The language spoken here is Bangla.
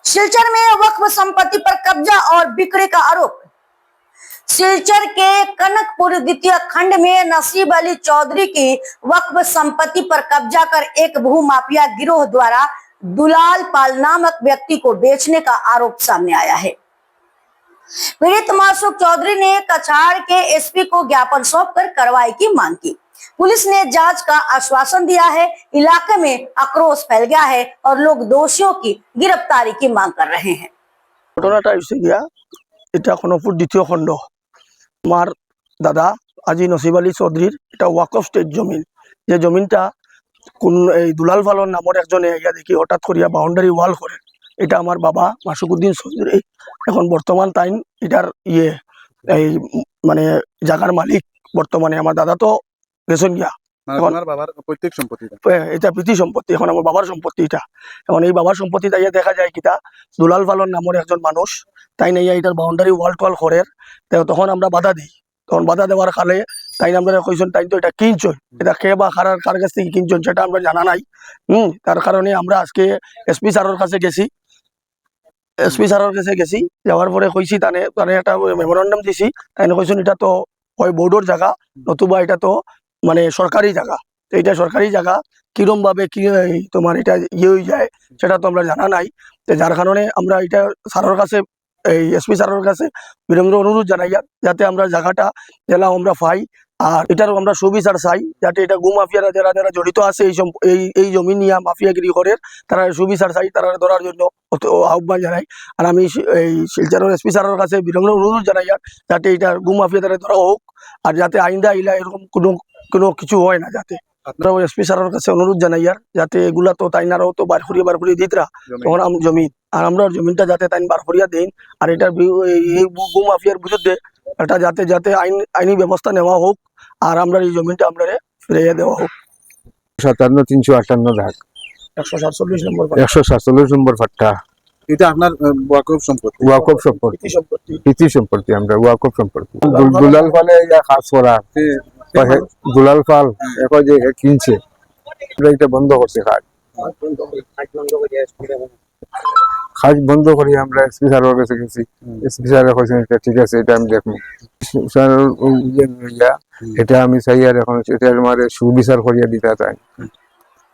सिलचर में वक्फ संपत्ति पर कब्जा और बिक्री का आरोप। सिलचर के कनकपुर द्वितीय खंड में नसीब अली चौधरी की वक्फ संपत्ति पर कब्जा कर एक भूमाफिया गिरोह द्वारा दुलाल पाल नामक व्यक्ति को बेचने का आरोप सामने आया है। पीड़ित मासूक चौधरी ने कछाड़ के एसपी को ज्ञापन सौंपकर कार्रवाई की मांग की। पुलिस ने जांच का आश्वासन दिया है। इलाके में आक्रोश फैल गया है और लोग दोषियों की गिरफ्तारी की मांग कर रहे हैं। ঘটনাটা হয়েছে গিয়া এটা কনকপুর দ্বিতীয় খণ্ড আমার দাদা আজি নসিব আলী চৌধুরীর এটা ওয়াকফ স্টেট জমিন, যে জমিনটা কোন এই দুলাল ফালন নামের একজনে ইয়া দেখি হঠাৎ করিয়া বাউন্ডারি ওয়াল করে। এটা আমার বাবা মাসুকুদ্দিন চৌধুরী, এখন বর্তমান টাইম এটার এই মানে জায়গার মালিক। বর্তমানে আমার দাদা তো গেছেন গিয়া, এটা প্রীতি সম্পত্তি, এখন আমার বাবার সম্পত্তি। এটা এখন এই বাবার সম্পত্তি তাইয়া দেখা যায় কিতা দুলাল ফালন নামের একজন মানুষ তাই নাইয়া এটার বাউন্ডারি ওয়াল টোয়াল করে। তখন আমরা বাধা দিই, তখন বাধা দেওয়ার কালে তাই আমরা কইছেন তাই তো এটা কিনছই, এটা কে বা কার কাছ থেকে কিনছেন সেটা আমরা জানা নাই। তার কারণে আমরা আজকে এসপি স্যারের কাছে গেছি। এসপি স্যারের কাছে গেছি, যাওয়ার পরে কইছি তানে একটা মেমোরেন্ডাম দিছি। তাই কইছেন এটা তো হয় বোর্ডের জায়গা নতুবা এটা তো মানে সরকারি জায়গা। এইটা সরকারি জায়গা কিরম ভাবে কি তোমার এটা হয়ে যায় সেটা তো আমরা জানা নাই। যার কারণে আমরা এটা স্যারের কাছে এই এসপি স্যারের কাছে বিনম্র অনুরোধ জানাই যাতে আমরা জায়গাটা জেলা আমরা পাই। আর এটারও আমরা সুবিচার চাই যাতে এটা গু মাফিয়ারা যারা যারা জড়িত আছে এই জমি নিয়ে মাফিয়াগিরি করে তারা সুবিচার চাই, তারা ধরার জন্য আহ্বান জানাই। আর আমি এই শিলচরের এসপি স্যারের কাছে বিনম্র অনুরোধ জানাই যাতে এটা গু মাফিয়া দ্বারা ধরা হোক আর যাতে আইন্দা ইলা এরকম কোনো কিছু হয় না। যাতে আপনারা এসপি স্যারের কাছে অনুরোধ জানাই যাতে এগুলা তো তাইনারাও তো বার করিয়া দিতরা তখন জমিন, আর আমরা জমিনটা যাতে তাই বার করিয়া দিন। আর এটার এই গু মাফিয়ার বিরুদ্ধে এটা যাতে আইনি ব্যবস্থা নেওয়া হোক আর আমরা এই জমিনটা আমরা ফিরিয়ে দেওয়া হোক। 57-358 দাগ 147 নম্বর ফাট্টা। এটা আপনার ওয়াকফ সম্পত্তি? ওয়াকফ সম্পত্তি, প্রীতি সম্পত্তি, আমরা ওয়াকফ সম্পত্তি। দুলাল পালে খাস করা দুলাল পাল এখন যে কিনছে এটা বন্ধ করছে। খাজ বন্ধ করি আমরা এসপি স্যারের কাছে গেছি। এসপি স্যার কইছেন এটা ঠিক আছে, এটা আমি দেখবো। স্যার এটা আমি চাই আর এখন এটা আমার সুবিচার করিয়া দিতে চাই।